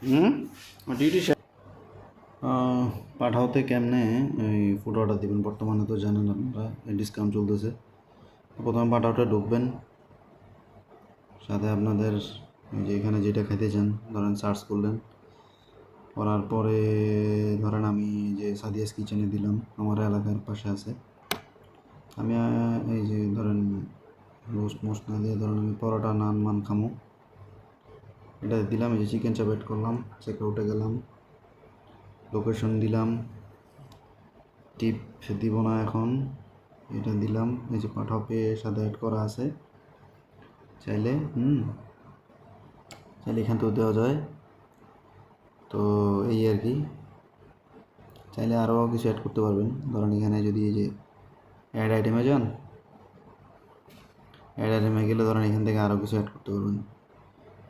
Duty পাঠাওতে কেমনে এই food order দেবেন বর্তমানে তো জানেন আপনারা ডিসকাউন্ট চলতেছে। প্রথমে পাঠাওটা ঢুকবেন, সাথে আপনাদের যে এখানে যেটা খেতে চান ধরেন সার্চ করলেন, করার পরে ধরেন আমি যে সাদিয়াস কিচেনে দিলাম, আমার এলাকার পাশে আছে। আমি এই যে ধরেন রোস্ট মোস্ট না দিয়ে ধরেন আমি পরোটা নান মান খামো, এটা দিলাম। এই যে চিকেন চাপ অ্যাড করলাম, চেক আউটে গেলাম, লোকেশন দিলাম, টিপ দিব না এখন, এটা দিলাম। এই যে পাঠাও পে সাথে অ্যাড করা আছে, চাইলে চাইলে এখান থেকেও দেওয়া যায়। তো এই আর কি, চাইলে আরও কিছু অ্যাড করতে পারবেন। ধরেন এখানে যদি এই যে অ্যাড আইটেমে যান, অ্যাড আইটেমে গেলে ধরেন এখান থেকে আরও কিছু অ্যাড করতে পারবেন।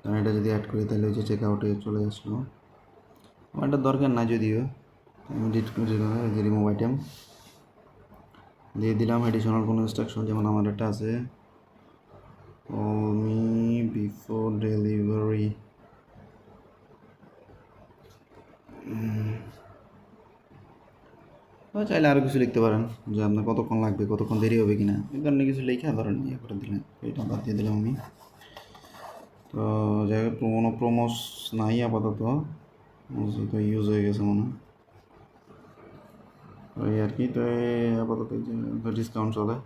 ধরেন এটা যদি অ্যাড করি তাহলে ওই যে চেক আউটে চলে আসলো। আমার এটা দরকার না, যদিও আমি যে রিমুভ আইটেম দিয়ে দিলাম। এডিশনাল কোনো ইনস্ট্রাকশন যেমন আমার একটা আছে, কল মি বিফোর ডেলিভারি। চাইলে আরও কিছু লিখতে পারেন যে আপনার কতক্ষণ লাগবে, কতক্ষণ দেরি হবে কিনা, এই ধরনের কিছু লিখে ধরেন ইয়ে করে দিলেন। এটা বাদ দিয়ে দিলাম আমি। তো যাই হোক, কোনো প্রমোস নাই আপাতত, তো ইউজ হয়ে গেছে মনে হয়। ওই আর কি। তো আপাতত ডিসকাউন্ট চলে।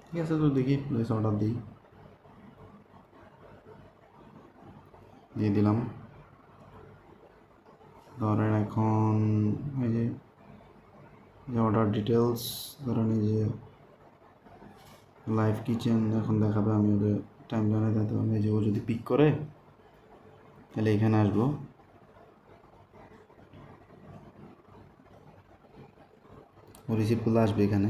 ঠিক আছে, তো দেখি প্লেস অর্ডার দিয়ে দিলাম। ধরেন এখন এই যে অর্ডার ডিটেলস, ধরেন এই যে লাইভ কিচেন এখন দেখাবে। আমি ওদের টাইম লাইনে দিতে হবে যে ও যদি পিক করে তাহলে এখানে আসবো। ও রিসিভ করলে আসবে এখানে।